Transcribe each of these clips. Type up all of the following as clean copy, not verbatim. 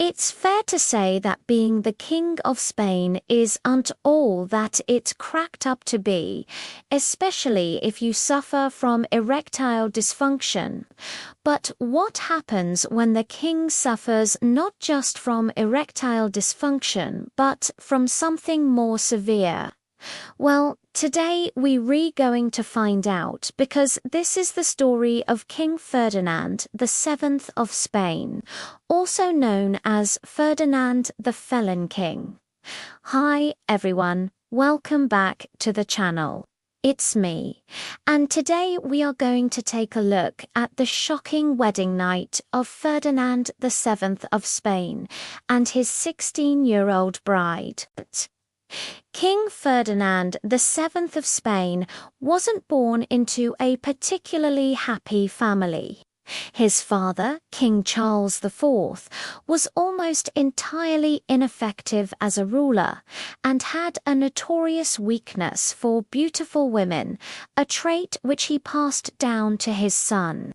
It's fair to say that being the King of Spain isn't all that it's cracked up to be, especially if you suffer from erectile dysfunction. But what happens when the king suffers not just from erectile dysfunction but from something more severe? Well, today we're going to find out, because this is the story of King Ferdinand VII of Spain, also known as Ferdinand the Felon King. Hi everyone, welcome back to the channel. It's me, and today we are going to take a look at the shocking wedding night of Ferdinand VII of Spain and his 16-year-old bride. King Ferdinand VII of Spain wasn't born into a particularly happy family. His father, King Charles IV, was almost entirely ineffective as a ruler and had a notorious weakness for beautiful women, a trait which he passed down to his son.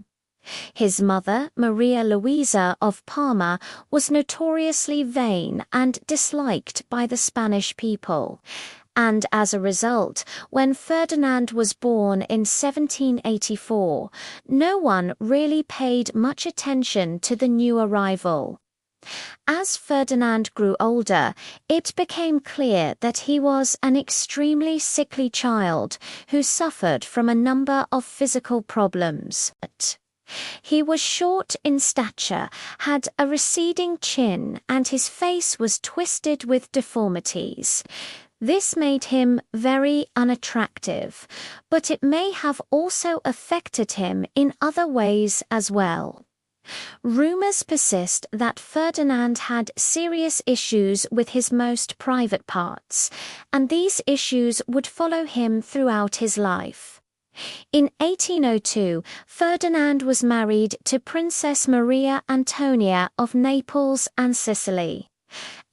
His mother, Maria Luisa of Parma, was notoriously vain and disliked by the Spanish people, and as a result, when Ferdinand was born in 1784, no one really paid much attention to the new arrival. As Ferdinand grew older, it became clear that he was an extremely sickly child who suffered from a number of physical problems. He was short in stature, had a receding chin, and his face was twisted with deformities. This made him very unattractive, but it may have also affected him in other ways as well. Rumors persist that Ferdinand had serious issues with his most private parts, and these issues would follow him throughout his life. In 1802, Ferdinand was married to Princess Maria Antonia of Naples and Sicily.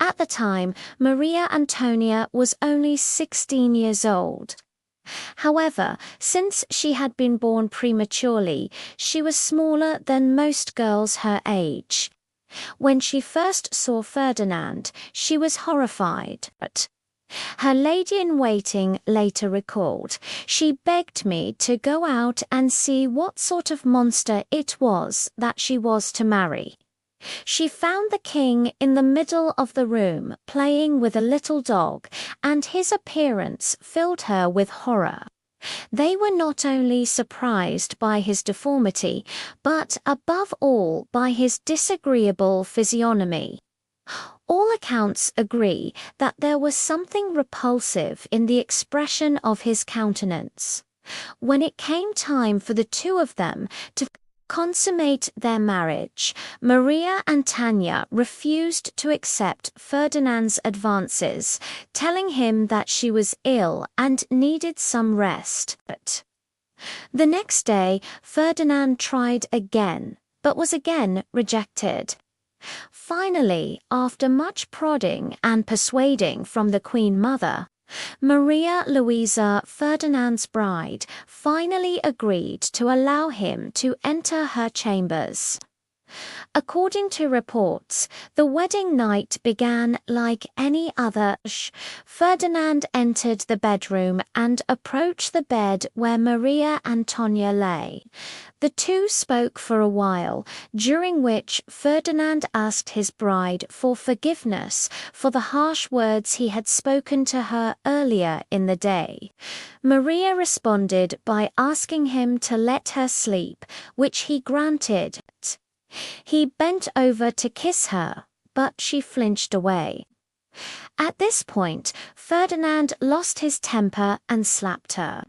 At the time, Maria Antonia was only 16 years old. However, since she had been born prematurely, she was smaller than most girls her age. When she first saw Ferdinand, she was horrified. Her lady-in-waiting later recalled, "She begged me to go out and see what sort of monster it was that she was to marry. She found the king in the middle of the room playing with a little dog, and his appearance filled her with horror. They were not only surprised by his deformity, but above all by his disagreeable physiognomy. All accounts agree that there was something repulsive in the expression of his countenance. When it came time for the two of them to consummate their marriage, Maria Antonia refused to accept Ferdinand's advances, telling him that she was ill and needed some rest. The next day, Ferdinand tried again, but was again rejected. Finally, after much prodding and persuading from the Queen Mother, Maria Luisa, Ferdinand's bride, finally agreed to allow him to enter her chambers. According to reports, the wedding night began like any other. Ferdinand entered the bedroom and approached the bed where Maria Antonia lay. The two spoke for a while, during which Ferdinand asked his bride for forgiveness for the harsh words he had spoken to her earlier in the day. Maria responded by asking him to let her sleep, which he granted. He bent over to kiss her, but she flinched away. At this point, Ferdinand lost his temper and slapped her.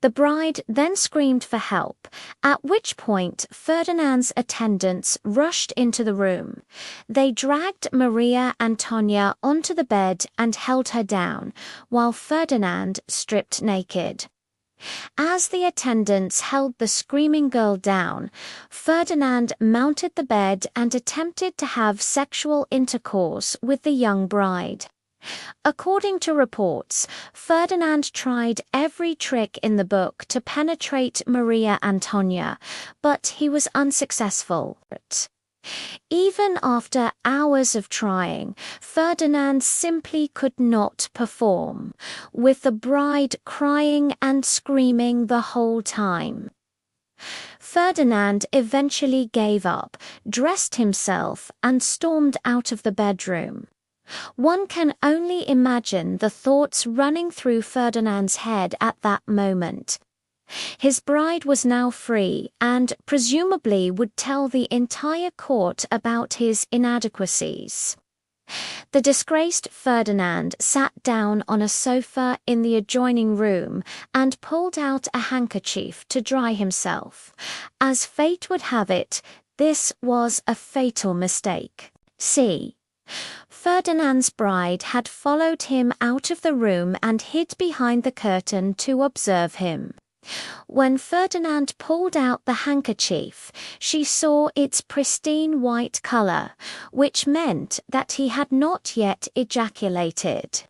The bride then screamed for help, at which point Ferdinand's attendants rushed into the room. They dragged Maria Antonia onto the bed and held her down, while Ferdinand stripped naked. As the attendants held the screaming girl down, Ferdinand mounted the bed and attempted to have sexual intercourse with the young bride. According to reports, Ferdinand tried every trick in the book to penetrate Maria Antonia, but he was unsuccessful. Even after hours of trying, Ferdinand simply could not perform, with the bride crying and screaming the whole time. Ferdinand eventually gave up, dressed himself, and stormed out of the bedroom. One can only imagine the thoughts running through Ferdinand's head at that moment. His bride was now free and presumably would tell the entire court about his inadequacies. The disgraced Ferdinand sat down on a sofa in the adjoining room and pulled out a handkerchief to dry himself. As fate would have it, this was a fatal mistake. See. Ferdinand's bride had followed him out of the room and hid behind the curtain to observe him. When Ferdinand pulled out the handkerchief, she saw its pristine white color, which meant that he had not yet ejaculated.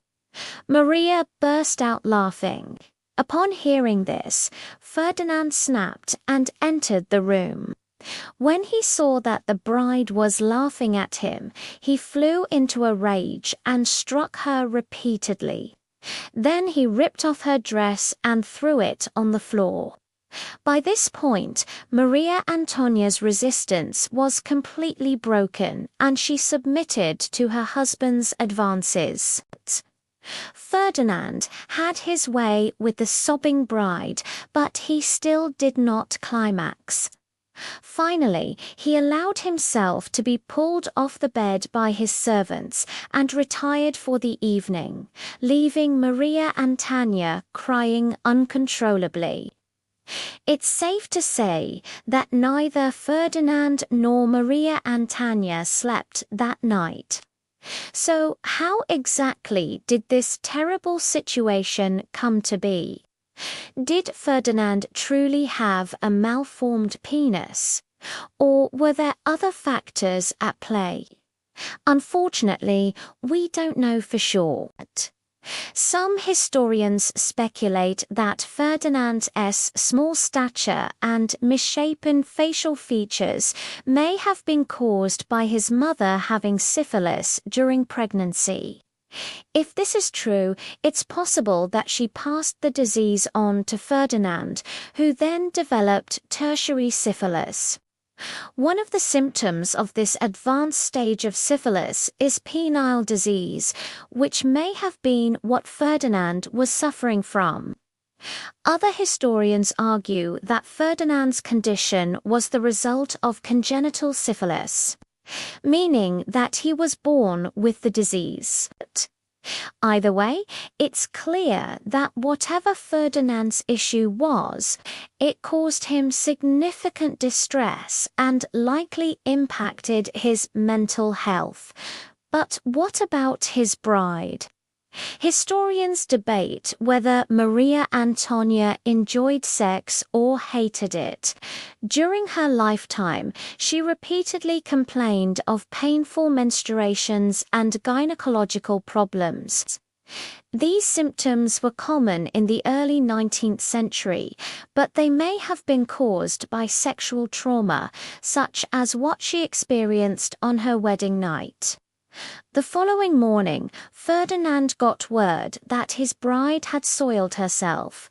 Maria burst out laughing. Upon hearing this, Ferdinand snapped and entered the room. When he saw that the bride was laughing at him, he flew into a rage and struck her repeatedly. Then he ripped off her dress and threw it on the floor. By this point, Maria Antonia's resistance was completely broken, and she submitted to her husband's advances. Ferdinand had his way with the sobbing bride, but he still did not climax. Finally, he allowed himself to be pulled off the bed by his servants and retired for the evening, leaving Maria Antania crying uncontrollably. It's safe to say that neither Ferdinand nor Maria Antania slept that night. So how exactly did this terrible situation come to be? Did Ferdinand truly have a malformed penis? Or were there other factors at play? Unfortunately, we don't know for sure. Some historians speculate that Ferdinand's small stature and misshapen facial features may have been caused by his mother having syphilis during pregnancy. If this is true, it's possible that she passed the disease on to Ferdinand, who then developed tertiary syphilis. One of the symptoms of this advanced stage of syphilis is penile disease, which may have been what Ferdinand was suffering from. Other historians argue that Ferdinand's condition was the result of congenital syphilis, meaning that he was born with the disease. Either way, it's clear that whatever Ferdinand's issue was, it caused him significant distress and likely impacted his mental health. But what about his bride? Historians debate whether Maria Antonia enjoyed sex or hated it. During her lifetime, she repeatedly complained of painful menstruations and gynecological problems. These symptoms were common in the early 19th century, but they may have been caused by sexual trauma, such as what she experienced on her wedding night. The following morning, Ferdinand got word that his bride had soiled herself.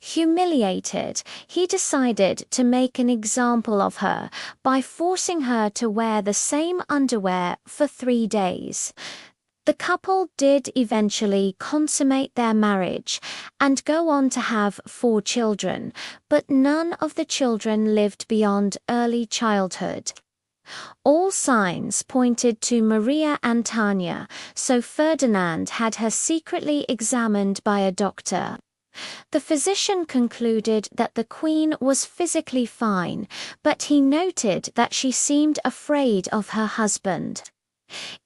Humiliated, he decided to make an example of her by forcing her to wear the same underwear for 3 days. The couple did eventually consummate their marriage and go on to have 4 children, but none of the children lived beyond early childhood. All signs pointed to Maria Antania, so Ferdinand had her secretly examined by a doctor. The physician concluded that the queen was physically fine, but he noted that she seemed afraid of her husband.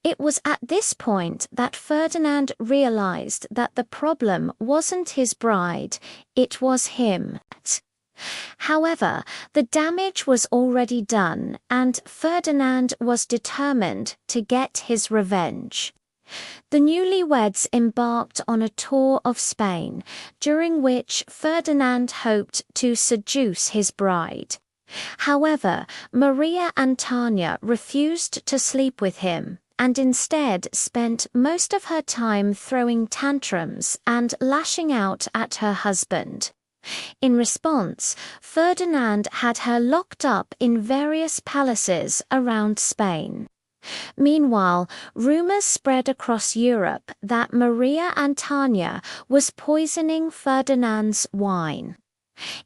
It was at this point that Ferdinand realized that the problem wasn't his bride, it was him. However, the damage was already done, and Ferdinand was determined to get his revenge. The newlyweds embarked on a tour of Spain, during which Ferdinand hoped to seduce his bride. However, Maria Antonia refused to sleep with him, and instead spent most of her time throwing tantrums and lashing out at her husband. In response, Ferdinand had her locked up in various palaces around Spain. Meanwhile, rumors spread across Europe that Maria Antonia was poisoning Ferdinand's wine.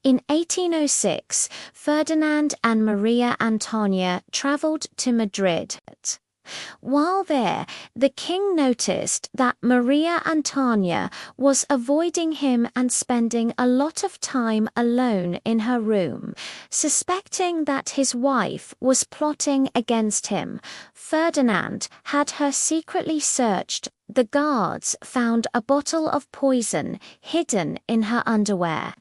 In 1806, Ferdinand and Maria Antonia traveled to Madrid. While there, the king noticed that Maria Antonia was avoiding him and spending a lot of time alone in her room. Suspecting that his wife was plotting against him, Ferdinand had her secretly searched. The guards found a bottle of poison hidden in her underwear.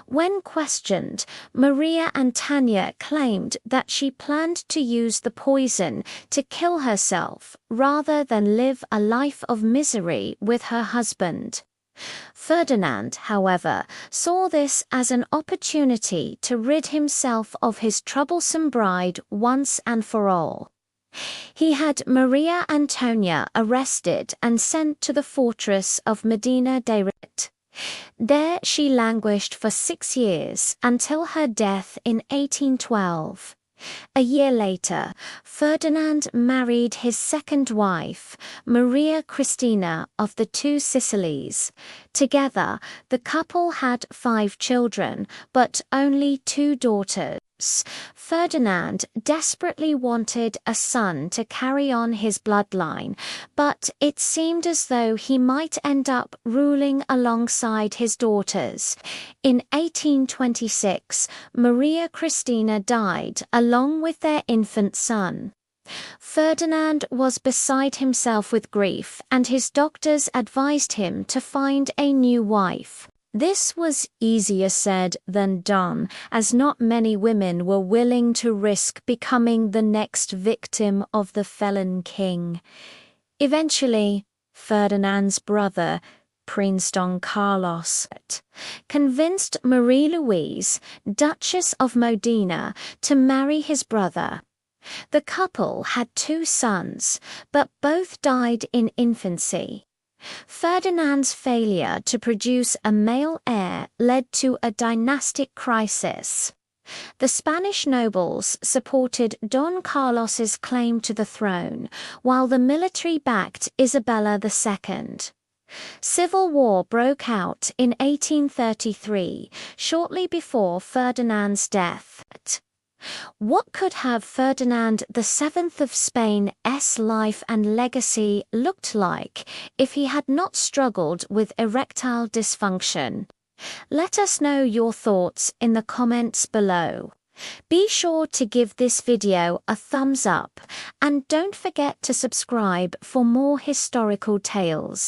When questioned, Maria Antonia claimed that she planned to use the poison to kill herself rather than live a life of misery with her husband. Ferdinand, however, saw this as an opportunity to rid himself of his troublesome bride once and for all. He had Maria Antonia arrested and sent to the fortress of Medina de Rit. There she languished for 6 years until her death in 1812. A year later, Ferdinand married his second wife, Maria Cristina of the Two Sicilies. Together, the couple had 5 children, but only 2 daughters. Ferdinand desperately wanted a son to carry on his bloodline, but it seemed as though he might end up ruling alongside his daughters. In 1826, Maria Cristina died along with their infant son. Ferdinand was beside himself with grief, and his doctors advised him to find a new wife. This was easier said than done, as not many women were willing to risk becoming the next victim of the felon king. Eventually, Ferdinand's brother, Prince Don Carlos, convinced Marie-Louise, Duchess of Modena, to marry his brother. The couple had 2 sons, but both died in infancy. Ferdinand's failure to produce a male heir led to a dynastic crisis. The Spanish nobles supported Don Carlos's claim to the throne, while the military backed Isabella II. Civil war broke out in 1833, shortly before Ferdinand's death. What could have Ferdinand VII of Spain's life and legacy looked like if he had not struggled with erectile dysfunction? Let us know your thoughts in the comments below. Be sure to give this video a thumbs up and don't forget to subscribe for more historical tales.